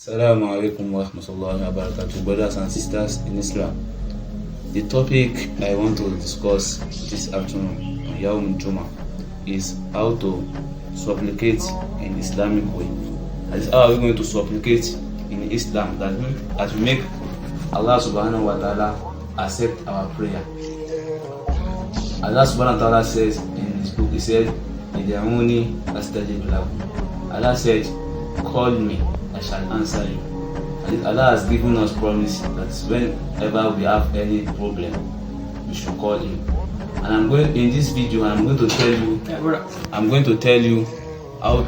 Assalamu alaikum wa rahmatullahi wa barakatuh, brothers and sisters in Islam. The topic I want to discuss this afternoon on Yawm Juma is how to supplicate in Islamic way. That is, how are we going to supplicate in Islam that will make Allah subhanahu wa ta'ala accept our prayer. Allah subhanahu wa ta'ala says in his book, he said, Id'uni astajib lakum. Allah said, call me, I shall answer you. And Allah has given us promise that whenever we have any problem, we should call him. And in this video I'm going to tell you how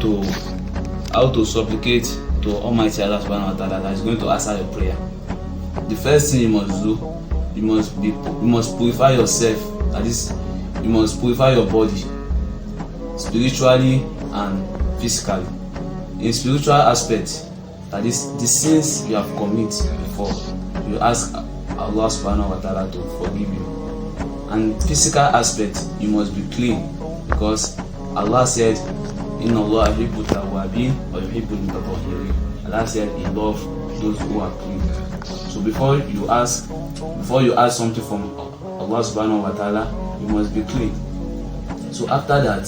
to supplicate to Almighty Allah subhanahu wa ta'ala that is going to answer your prayer. The first thing you must do, you must purify yourself. That is, you must purify your body spiritually and physically. In spiritual aspect, that is the sins you have committed before, you ask Allah subhanahu wa ta'ala to forgive you. And physical aspect, you must be clean, because Allah said, Inna Allah yuhibbu tawwabin wa yuhibbu al-mutatahhirin. Allah said He loves those who are clean. So before you ask something from Allah subhanahu wa ta'ala, you must be clean. So after that,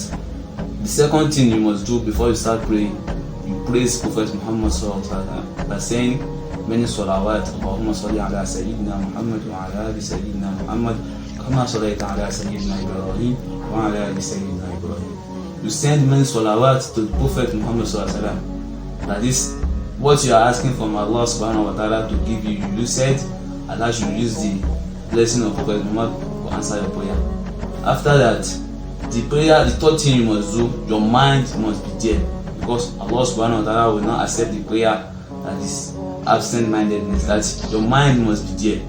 the second thing you must do before you start praying, you praise Prophet Muhammad sallallahu alaihi wasallam by saying many salawat. Allahumma salli ala sayyidina Muhammad wa ala ali sayyidina Muhammad kama sallaita ala sayyidina Ibrahim wa ala ali sayyidina Ibrahim. You send many salawat to the Prophet Muhammad sallallahu alaihi wasallam. That is what you are asking from Allah subhanahu wa ta'ala to give you. You said Allah should use the blessing of Prophet Muhammad to answer your prayer. After that, the third thing you must do, your mind must be there, because Allah subhanahu wa ta'ala will not accept the prayer that is absent-mindedness. That your mind must be there.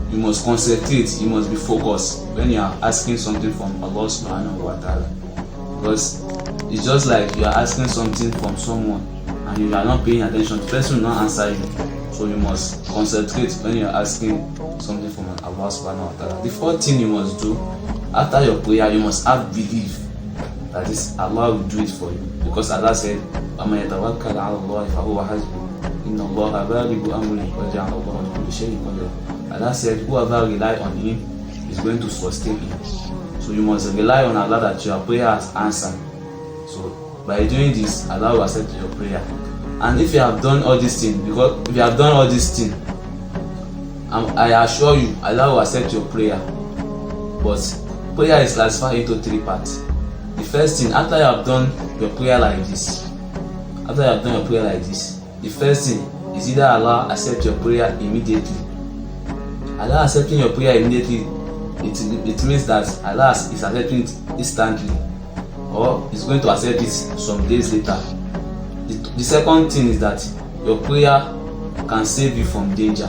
You must concentrate, you must be focused when you are asking something from Allah subhanahu wa ta'ala, because it's just like you are asking something from someone and you are not paying attention, the person will not answer you. So you must concentrate when you are asking something from Allah subhanahu wa ta'ala. The fourth thing you must do after your prayer, you must have belief that is Allah will do it for you, because Allah said, وَمَن يَتَوَكَّلْ عَلَى اللَّهِ فَهُوَ حَسْبُهُ إِنَّ اللَّهَ بَالِغُ أَمْرِهِ قَدْ جَعَلَ اللَّهُ لِكُلِّ شَيْءٍ قَدِيرًا. Allah said, whoever rely on Him is going to sustain him. So you must rely on Allah that your prayer has answered. So by doing this, Allah will accept your prayer. And if you have done all these things, I assure you, Allah will accept your prayer. But prayer is classified into three parts. The first thing, after you have done your prayer like this, the first thing is either Allah accept your prayer immediately. Allah accepting your prayer immediately, it means that Allah is accepting it instantly, or is going to accept it some days later. The second thing is that your prayer can save you from danger.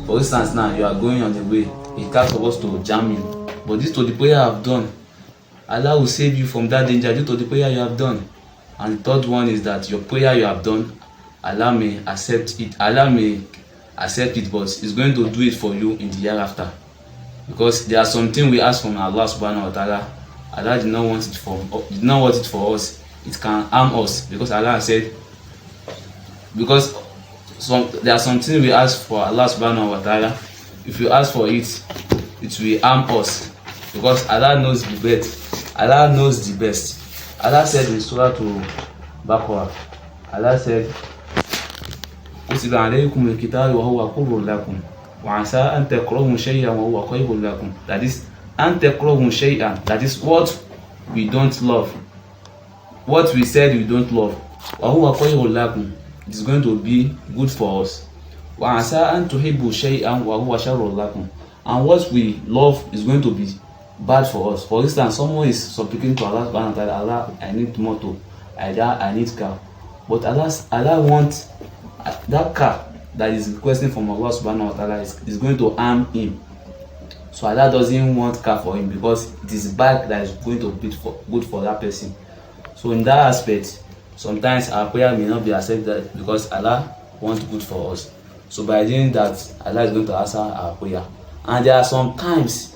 For instance, now you are going on the way, a car supposed to jam you, but due to the prayer you have done, Allah will save you from that danger due to the prayer you have done. And the third one is that your prayer you have done, Allah may accept it, but it's going to do it for you in the hereafter. Because there are some things we ask from Allah subhanahu wa ta'ala, Allah did not want it for us. It can harm us, because Allah said, there are some things we ask for Allah subhanahu wa ta'ala, if you ask for it, it will harm us, because Allah knows the best. Allah said in Surah Baqarah, Allah said, كتب عليكم القتال وهو كره لكم وعسى أن تكرهوا شيئا وهو خير لكم. That is, أن تكرهوا شيئا, that is what we don't love, what we said we don't love, وهو خير لكم, it is going to be good for us. وعسى أن تحبوا شيئا وهو شر لكم, and what we love is going to be bad for us. For instance, someone is supplicating to Allah subhanahu wa ta'ala, Allah, I need motor, I need car, but Allah wants that car that is requesting from Allah subhanahu wa ta'ala is going to harm him. So Allah doesn't want car for him, because it is bad that is going to be good for that person. So in that aspect, sometimes our prayer may not be accepted because Allah wants good for us. So by doing that, Allah is going to answer our prayer. And there are some times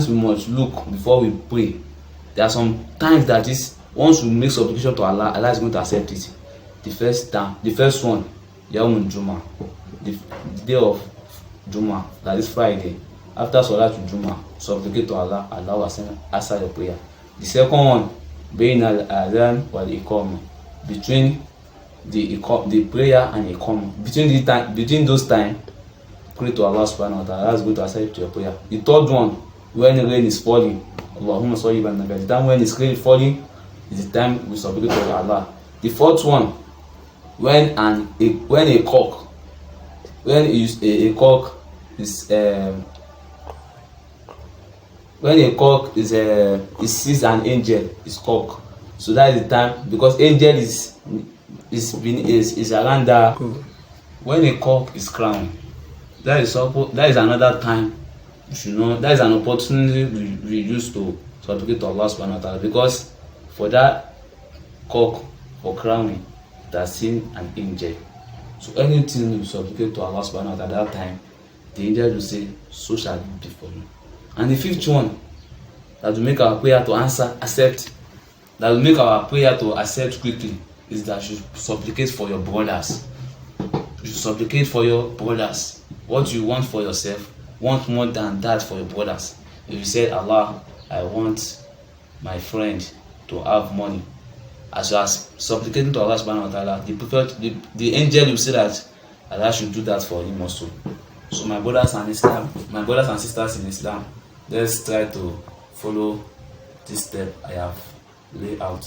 we must look before we pray. There are some times that is, once we make supplication to Allah, Allah is going to accept it. the first one, Yawmul Juma, the day of Juma, that is Friday. After Salatul Juma, supplicate to Allah, Allah will answer your prayer. The second one, Bain al-Adhan wal Iqamah, between the prayer and Iqamah, between those time, pray to Allah subhanahu wa ta'ala. That's going to accept your prayer. The third one, when rain is falling, Allahumma salli ala nabi. The time when it's rain falling is the time we supplicate to Allah. The fourth one, when a cock is it sees an angel, is cock. So that is the time, because angel is around that. When a cock is crowned, that is another time you should know. That is an opportunity we use to supplicate to Allah subhanahu wa ta'ala, because for that cock for crowning, it has seen an angel. So anything you supplicate to Allah subhanahu wa ta'ala at that time, the angel will say, so shall it be for you. And the fifth one, that will make our prayer to accept quickly, is that you supplicate for your brothers. You supplicate for your brothers. What you want for yourself, want more than that for your brothers. If you say, Allah, I want my friend to have money, as you are supplicating to Allah subhanahu wa ta'ala, the angel will say that Allah should do that for him also. So my brothers and sisters in Islam, let's try to follow this step I have laid out.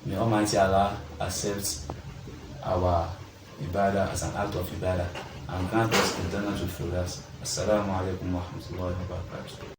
May Almighty Allah accept our ibadah as an act of ibadah and grant us eternal fulfillment. Assalamu alaikum wa rahmatullahi wa barakatuh.